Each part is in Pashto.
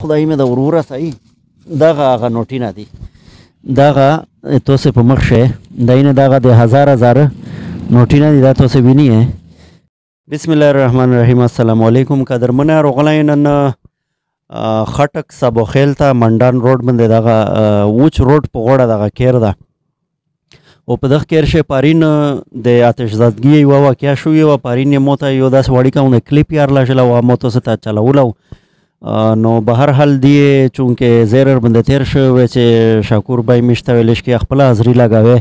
خدای مې د ورور سای دغه هغه نوټونه دي دغه تاسو په مخ شه داینه دغه د هزار نوټونه دي دا تاسو وینئ. بسم الله الرحمن الرحیم. السلام علیکم. قدرمنه روغلای نن خټک سبو خیل ته منډان روډ باندې دغه وچ روډ په غوړه دغه کیر ده او په دغه کیر شه پارین د آتش زدگی یو واقعیا شو یو پارین موته یو داس وړی کوم کلیپ یار لا شلا و موته ستا چلاولو نو به هر حال دی چونکه زیرر باندې تیر شو چې شاکور بای مشته ویلش کې خپل حاضری لگاوي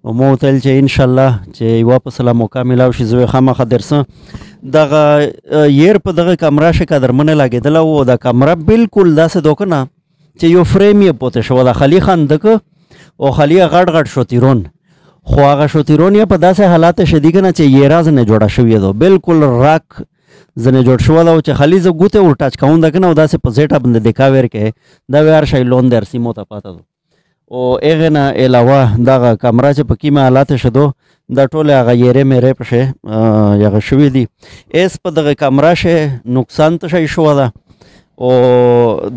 او مو تل چې ان شاء الله چې واپس لا موقع ملاو شي زوی خامخ درسه دغه ير په دغه کیمرا شه قدرمنه لګیدل او د کیمرا بالکل داسې دوکنه چې یو فریم یې پوته شو د خلی خان دک او خلی غړ شو تیرون خو هغه شو تیرون یې په داسې حالات شدید نه چې یې راز نه جوړه شوې ده بالکل راک زنه جوړ شو دا چې خلی ز ګوته ور ټچ کاون دکنه او داسې په زیټه باندې دکاویر کې دا ویار شای لون در سیمو ته پاته او اغه نه علاوه دغه کیمرا چې په کیمه حالات شدو دا ټول هغه یې مې پشه یغه شوې دي اس په دغه کیمرا شه نقصان ته شي شو دا او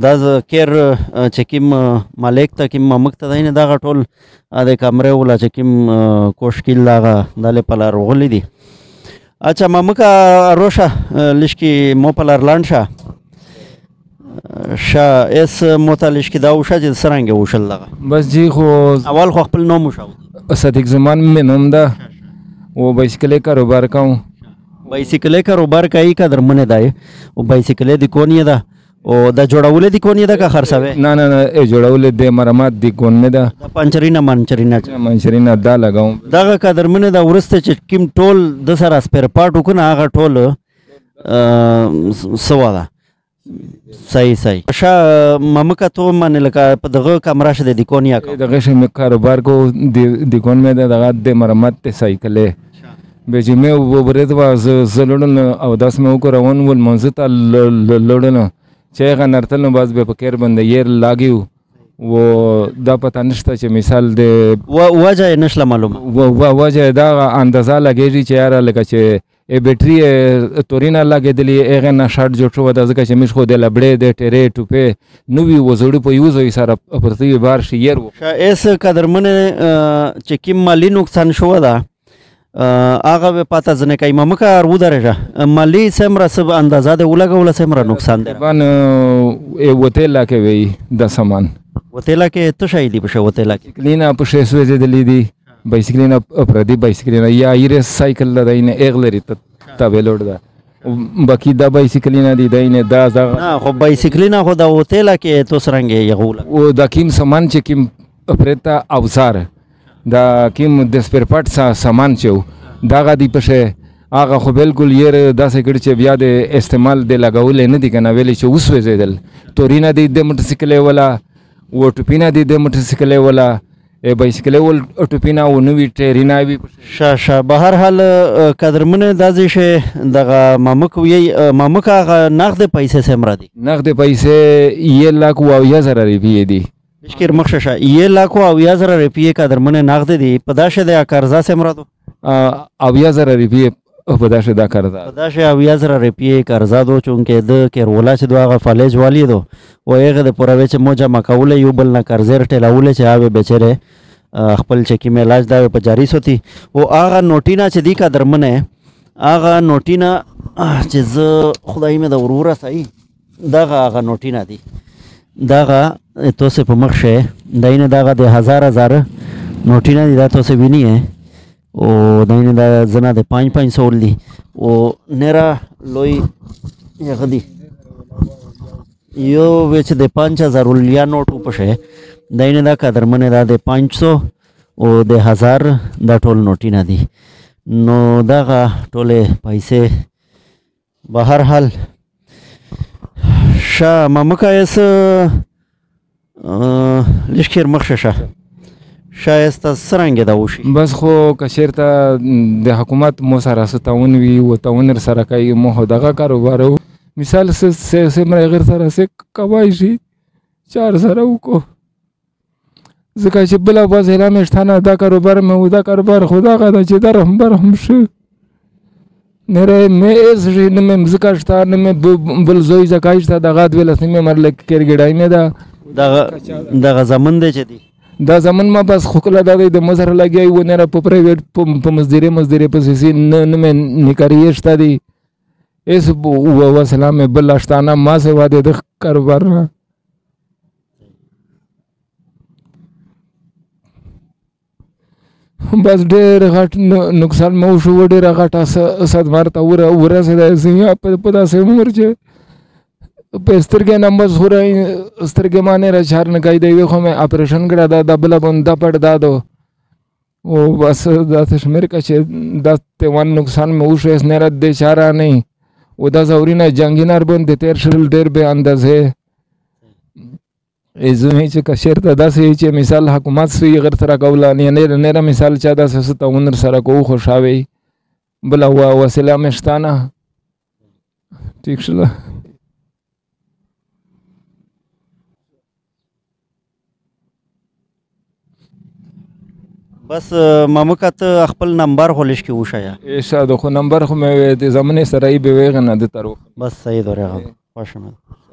د کیر چې کیم مالک ته کیم ممک ته دینه دغه ټول د کیمرې ولا چې کیم کوشکیل دغه دله پلار وغلی دي. اچھا ممکا روشا لشکی مو پلار لانشا شا اس متعلق کی دا وشا چې سرانګه وشل لغه بس جی خو اول خو خپل نوم وشاو صدیق زمان میں نوم دا وہ بائسکل کاروبار کا ہوں بائسکل کاروبار کا ہی قدر منه دای او بائسکل دی کونی دا او دا جوړول دی کونی دا کا خرڅوي نه جوړول دی مرمت دی کون میں دا پنچرینا منچرینا دا لگاؤں دا قدر منه دا ورسته چې کیم ټول د سره سپیر پارت وکنه هغه ټول سوا دا صحیح شا ممکا تو من لکه په دغه کیمرا شه د کونیا دغه شه کاروبار کو د کون میں دغه د مرمت سایکل به چې مې وبرید وا زلړن او داس مې وکړون ول منځ ته لړن چې هغه نرتل نو باز به پکیر باندې ير لاګیو و دا پته نشته چې مثال د وجه نشله معلوم وجه دا اندازه لګیږي چې یار لکه چې بیټری تورینا لګېدلې هغه نه شارټ جوړ شو د ځکه چې مش خو د لبړې د ټیرې ټوپې نو وی وزړو په یوز یې سره پرتی بار شي ير اس قدرمنه چې کیم مالی نقصان شو دا هغه په پاته ځنه کوي ممکا ارو درجه مالی سمره سب اندازه د ولګول سمره نقصان ده بان وتهلا کې وی د سامان وتهلا کې ته شای دی په وتهلا کې کلینا په شې سوې دلی دی بایسکلینا پردی بایسکلینا یا ایره سایکل لداینه اغلری ته ویلوډ دا باقی دا بایسکلینا دی داینه دا نه خو بایسکلینا خو دا وتهلا کې تو سرنګ یغول او دا کیم سامان چې کیم پرتا اوزار دا کیم د سپیر پارت سامان چو دا غدي پشه هغه خو بالکل ير داسې کړي چې بیا د استعمال د لګول نه دي کنه ویلې چې اوس وځیدل تورینا دی د موټرسایکل ولا و ټوپینا دی د موټرسایکل ولا بایسکل ول ټوپینا و نو وی ټرینا وی شا بهر حال قدرمنه دازې شه دغه مامک وی مامک هغه نقد پیسې سمرا دي نقد پیسې 1 लाख او 1000 روپیه دي شکر مخششه 1 लाख او 1000 روپیه قدرمنه نقد دي پداشه د قرضا سمرا دو او 1000 روپیه پداشه دا قرضا پداشه او 1000 روپیه قرضا دو چونکه د کیرولا چې دغه فالج والی دو و هغه د پوره چې موجه مکول یو بل نه قرضر ټلاول چې هغه بچره خپل چې کی علاج دا په جاری سوتی او هغه نوټینا چې دی قدرمنه هغه نوټینا چې خدای مې د ورور سای دغه هغه نوټینا دی دغه تاسو په مخ شه داینه دغه د هزار نوټینا دی دا تاسو وینئ او داینه دا زنه د 500 دی او نرا لوی یغه دی یو وچ د 5000 لیا نوټ پشه داینه دا قدرمنه دا د 500 او د 1000 دا ټول نوټینا دی نو دغه ټوله پیسې بهر حال شا ممکا اس لشکر مخششه شایست سرنګ دا وشي بس خو کشرته د حکومت مو سره ستاون وی او تاون سره کوي مو دغه کاروبار مثال سے مر غیر سره سے کوي شي 4 سره وکړو ځکه چې بل باز اعلان شتانه دا کاروبار مې دا کاروبار خدا غدا چې درهم برهم شو نره مې هېڅ شی نه مې مځکه شته نه مې بل زوی زکای شته دغه دولس نه مې مرلک کرګېډای مې ده دغه زمون دی چې دی دا زمون ما بس خو کله دا دی د مزر لګیا و نره په پرایویټ په مزدورې پسې نه مې نکاري شته دی هېڅ وسله مې بل شته نه ما سوا د ده کاروبار نه بس ډېر غټ نقصان مې وشو ډېره غټه صدمه راته ورسېده په داسې عمر چې په سترګې نه بس خو سترګې ما نه راچار نه کوي د یوې خوا مې اپریشن کړی دا بله بنده پټ دا دو او بس داسې شمېر کړه چې دا تیوان نقصان مې وشو هېڅ نه د چاره نه و دا زورینه جنګي نربند تېر شول ډېر بې اندازې زمې چې که چېرته داسې چې مثال حکومت سوی غیر سره کوله نره مثال چا داسې څه تعاون سره کوو خوشحاوی بله وسیله مې شته نه ټیک شوله بس مامکه ته خپل نمبر خو لږ کې وښیه ایسا د خو نمبر خو مې د زمانې سره یې بې ویغه نه د ترو بس صحیح دی هغه خوښه مې